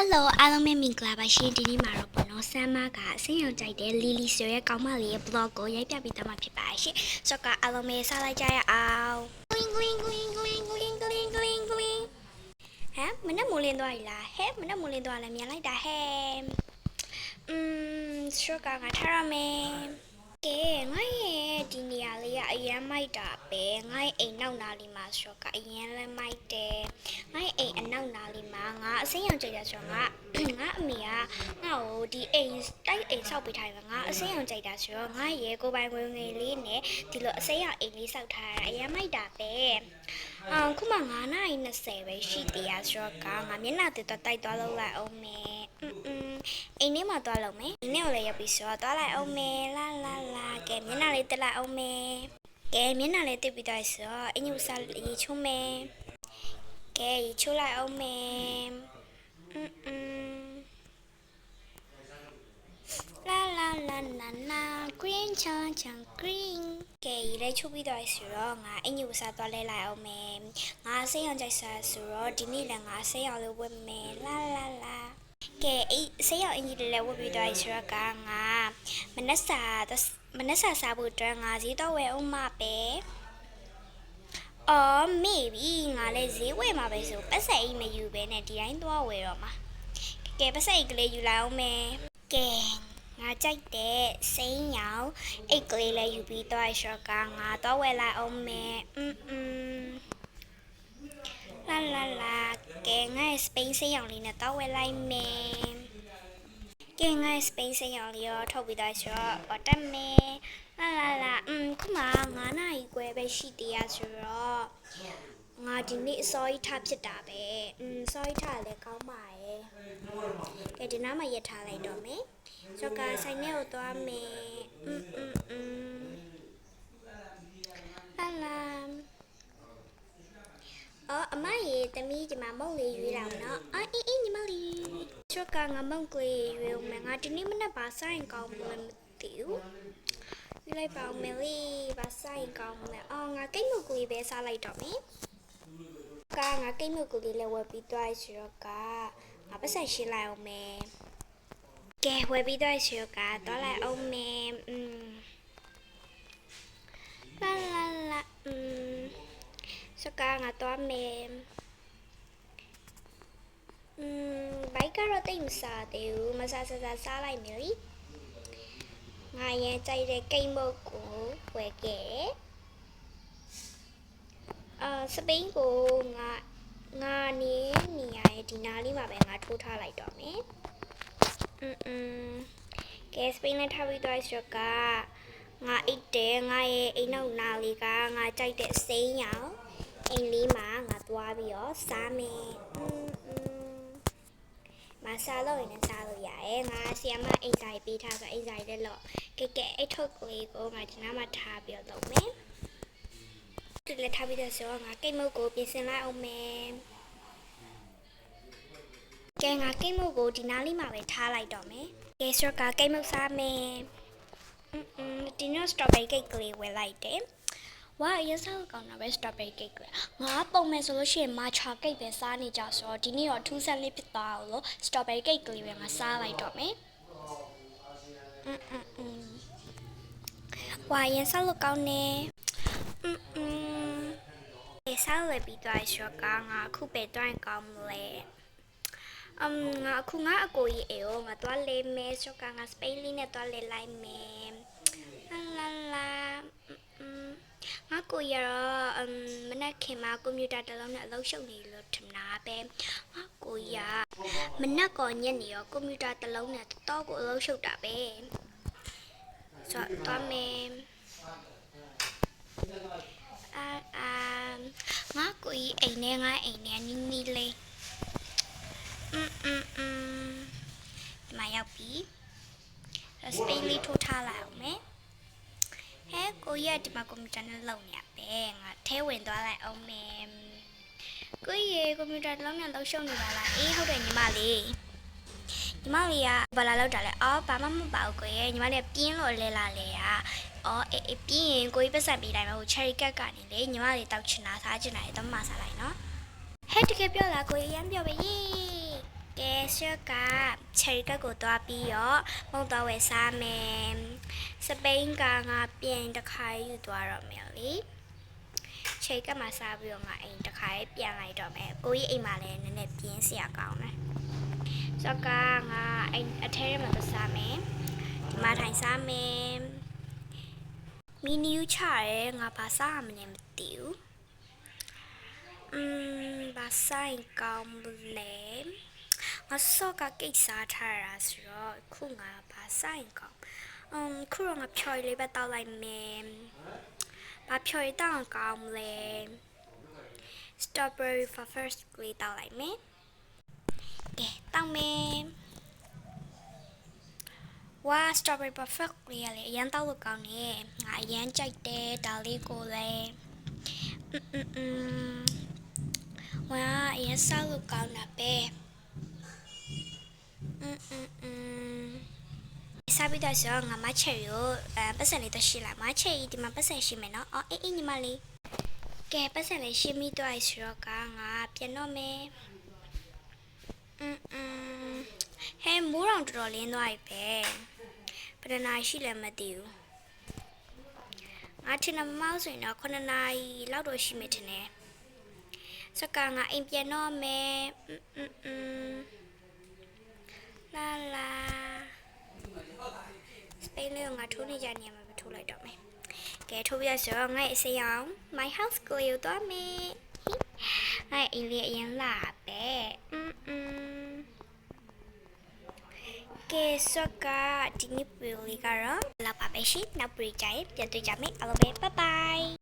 Hello အားလုံးပဲမင်္ဂလာပါရှင်ဒီနေ့မှာတော့ပေါ့နော်ဆမ်မာကအစင်းရောင်ကြိုက်တဲ့လီလီဆိုရဲ့ကောင်းမလေးရဲ့ blog ကိုရိုက်ပြပေးသွားမှာဖြစ်ပါရှင်ဆိုတော့အားလုံးပဲစားလိုက်ကြရအောင် Gling gling gling gling gling gling gling gling ဟမ်မနေ့မိုးလင်းသွားပြီလားဟဲ့မနေ့မိုးလင်းသွားလဲမြန်လိုက်တာဟဲ့ဆိုတော့ငါထားရမယ်ကဲငါရဲ့ဒီနေရာလေးကအရန်မိုက်တာပဲငါရဲ့အိမ်နောက်နားလေးမှာဆိုတော့ကအရန်လည်းမိုက်တယ်ငါရဲ့အိမ်အနောက်နားလေးမှာငါအစင်းရောင်ကြိုက်တာဆိုတော့ငါအမေကငါ့ကိုဒီအိမ်တိုက်အိမ်ဆောက်ပေးထားတယ်ငါအစင်းရောင်ကြိုက်တာဆိုတော့ငါရဲ့ကိုပိုင်ငွေငယ်လေးနဲ့ဒီလိုအစင်းရောင်အိမ်လေးဆောက်ထားတာအရန်မိုက်တာပဲခုမှ9:20ပဲရှိသေးရဆိုတော့ငါမျက်နှာတက်တိုက်သွားလောက်လိုက်အောင်မယ်အိမ်ထဲမှာသွားလောက်မယ်အိမ်ထဲကိုလည်းရောက်ပြီးဆိုတော့သွားလိုက်အောင်မယ်လာကဲမျက်နှာလေးတက်လိုက်အောင်မယ်ကဲမျက်နှာလေးတက်ပြီးသွားဆိုတော့အင်ကြီးစားရေချိုးမယ်ကဲရေချိုးလိုက်အောင်မယ်လာ green ချန် green ကဲရေလေးချိုးပြီးသွားဆိုတော့ငါအင်ကြီးစားသွားလဲလိုက်အောင်မယ်ငါဆေးရောင်ကြိုက်စားဆိုတော့ဒီနေ့လည်းငါဆေးရောင်လေးဝတ်မယ်လာကဲဆေးရောင်အင်ကြီးလေးဝတ်ပြီးသွားဆိုတော့ငါမနက်စာစားဖို့အတွက်ငါဈေးတော့ဝယ်အောင်မပဲအော်မေပြီငါလည်းဈေးဝယ်မှာပဲဆိုပတ်စံအိမ်မယူပဲနဲ့ဒီတိုင်းသွားဝယ်တော့မှာကဲပတ်စံအိတ်ကလေးယူလိုက်အောင်မယ်ကဲငါကြိုက်တဲ့စိမ်းရောင်အိတ်ကလေးလည်းယူပြီးသွားဆိုတော့ငါတော့ဝယ်လိုက်အောင်မယ်လာကဲငါစပိန်စိမ်းရောင်လေးနဲ့တော့ဝယ်လိုက်မယ်ကဲငါစပိန်စိမ်းရောင်လေးရောထုတ်ပြီးသွားဆိုတော့တက်မယ်လာခုမှ9 နာရီခွဲပဲရှိသေးရဆိုတော့ငါဒီနေ့အစောကြီးထားဖြစ်တာပဲစောကြီးထားလည်းကောင်းပါရဲ့ကဲဒီနားမှာရက်ထားလိုက်တော့မယ်ဆိုတော့ဆိုင်ထဲကိုသွားမယ်လာအမရေတမီးဒီမှာမုံလေးရွေးလာမယ်နော်အေးညီမလေးဆိုတော့ငါမုံကိုရွေးမယ်ငါဒီနေ့မနေ့ပါဆိုင်ကောင်းမလို့မသိဘူးယူလိုက်ပါမယ်လေပါဆိုင်ကောင်းမယ်ငါကိတ်မုတ်ကိုပဲစားလိုက်တော့မယ်ငါကိတ်မုတ်ကိုလေးလည်းဝယ်ပြီးသွားဆိုတော့ငါပတ်ဆက်ရှင်းလိုက်အောင်မယ်ကဲဝယ်ပြီးသွားဆိုတော့သွားလိုက်အောင်မယ်လာစကားငါသွားမယ်ဘိုက်ကတော့တိတ်မစားသေးဘူးမစားစားလိုက်မယ်လေငါရဲ့ကြိုက်တဲ့ကိတ်မုတ်ကိုဝယ်ခဲ့စပိန်ကိုငါနေရရဲ့ဒီနားလေးမှာပဲငါထိုးထားလိုက်တော့မယ်ကဲစပိန်နဲ့ထားပြီးသွားဆိုတော့ငါအိတ်တယ်ငါရဲ့အိမ်နောက်နားလေးကငါကြိုက်တဲ့စိမ်းရောင်အိမ်လေးမှာငါသွားပြီးတော့စားမယ်မစားလို့ရင်စားလို့ရတယ်ငါဆီယမအိမ်ဆိုင်ပေးထားဆိုအိမ်ဆိုင်လည်းလို့ကဲအိတ်ထုတ်ကိုငါဒီနားမှာထားပြီးတော့လုပ်မယ်ဒီလက်ထားပြီးတော့ဆိုငါကိတ်မုတ်ကိုပြင်ဆင်လိုက်အောင်မယ်ကဲငါကိတ်မုတ်ကိုဒီနားလေးမှာပဲထားလိုက်တော့မယ်ကဲဆိုကိတ်မုတ်စားမယ်ဒီနေ့စတော်ဘယ်ရီကိတ်ကလေးဝယ်လိုက်တယ်ဝါရစားကောင်းတာပဲစတော်ဘယ်ရီကိတ်ကငါပုံမယ်ဆိုလို့ရှိရင်မာချာကိတ်ပဲစားနေကြဆိုတော့ဒီနေ့တော့ထူးဆန်းလေးဖြစ်သွားအောင်လို့စတော်ဘယ်ရီကိတ်ကလေးပဲငါစားလိုက်တော့မယ်ဝါရစားလို့ကောင်းနေစားရပြီးသွားဆိုတော့ငါအခုပဲတွိုင်းကောင်းလဲငါအခုငါအကိုကြီးအေကိုငါသွားလဲမယ်ဆိုတော့ငါစပိန်လေးနဲ့သွားလဲလိုက်မယ်လာငါကိုရမနက်ခင်မှာကွန်ပျူတာတစ်လုံးနဲ့အလုပ်ရှုပ်နေလို့ထင်တာပဲငါကိုရမနက်ကောညနေရောကွန်ပျူတာတစ်လုံးနဲ့တော့ကိုအလုပ်ရှုပ်တာပဲဆိုတော့သွားမယ်ငါကိုကြီးအိမ်နဲ့ငါအိမ်နဲ့နီးလေးဒီမှာရောက်ပြီစပိန်လေးထိုးထားလိုက်အောင်မယ်ဟဲကိုကြီးကဒီမှာကွန်ပျူတာနဲ့လုပ်နေရပဲငါထဲဝင်သွားလိုက်အောင်မယ်ကိုကြီးကွန်ပျူတာလုံးနဲ့လှုပ်ရှုပ်နေပါလားအေးဟုတ်တယ်ညီမလေးကဘာလာလောက်တာလဲဘာမှမပါဘူးကိုကြီးညီမလေးပြင်းလို့လဲလာလေအေးပြင်းရင်ကိုကြီးပတ်ဆက်ပေးလိုက်မယ်ဟို cherry cake ကနေလေညီမလေးတောက်ချင်တာစားချင်တာတော့မစားလိုက်နော်ဟဲ့တကယ်ပြောလားကိုကြီးရမ်းပြောပဲရေးက ကဲရှေ့ကချယ်ရီကတ်ကိုသွားပြီးတော့မုံတော့ဝယ်စားမယ်စပိန်ကငါပြင်တစ်ခါယူသွားတော့မယ်လေချယ်ရီကတ်မှာစားပြီးတော့ငါအိမ်တစ်ခါပြန်လိုက်တော့မယ်ကိုကြီးအိမ်မှာလည်းနည်းနည်းပြင်းစရာကောင်းတယ်ဆိုကငါအိမ်အထဲထဲမှာစားမယ်ဒီမှာထိုင်စားမယ်မီနီယူချရဲငါဘာစားရမလဲမသိဘူးဘာဆိုင်ကောင်းလဲငါစောကကိတ်စားထားတာဆိုတော့ခုငါဘာဆိုင်ကောင်းခုတော့ငါဖြော်ရည်လေးပဲတောက်လိုက်မယ်ဘာဖြော်ရည်တောက်ကောင်းလဲ strawberry first လေးတောက်လိုက်မယ်ကဲတောက်မယ်ဝါ strawberry perfect လေးရလေအရန်တောက်လို့ကောင်းနေငါအရန်ကြိုက်တယ်ဒါလေးကိုလည်းဝါအရန်စားလို့ကောင်းတာပဲစားပြီးတော့ဆိုငါမချယ်ရိုပတ်စံလေးတော့ရှိလာမချယ်ဒီမှာပတ်စံရှိမယ်နော်အော်အေးညီမလေးကဲပတ်စံလေးရှိမိတော့ဆိုတော့ကငါပြန်တော့မယ်ဟဲမိုးတော်တော်လင်းသွားပြီပဲဘယ်နာရှိလဲမသိဘူးငါထင်တယ်မမောက်ဆိုရင်တော့9နာရီလောက်တော့ရှိမယ်ထင်တယ်စကငါအိမ်ပြန်တော့မယ်လာလာစပိန်လေးကိုငါထိုးနေကြနေရမှာပဲထိုးလိုက်တော့မယ်ကဲထိုးပြဆိုတော့ငါ့အစရအောင် my house ကိုယူတော့မယ်ငါ့အိမ်လေးအရင်လာပဲကဲစကဒီနေ့ပူလေးကတော့လောက်ပါပဲရှင်နောက်ပြည်ကြရင်ပြန်တွေ့ကြမယ်အားလုံးပဲ bye bye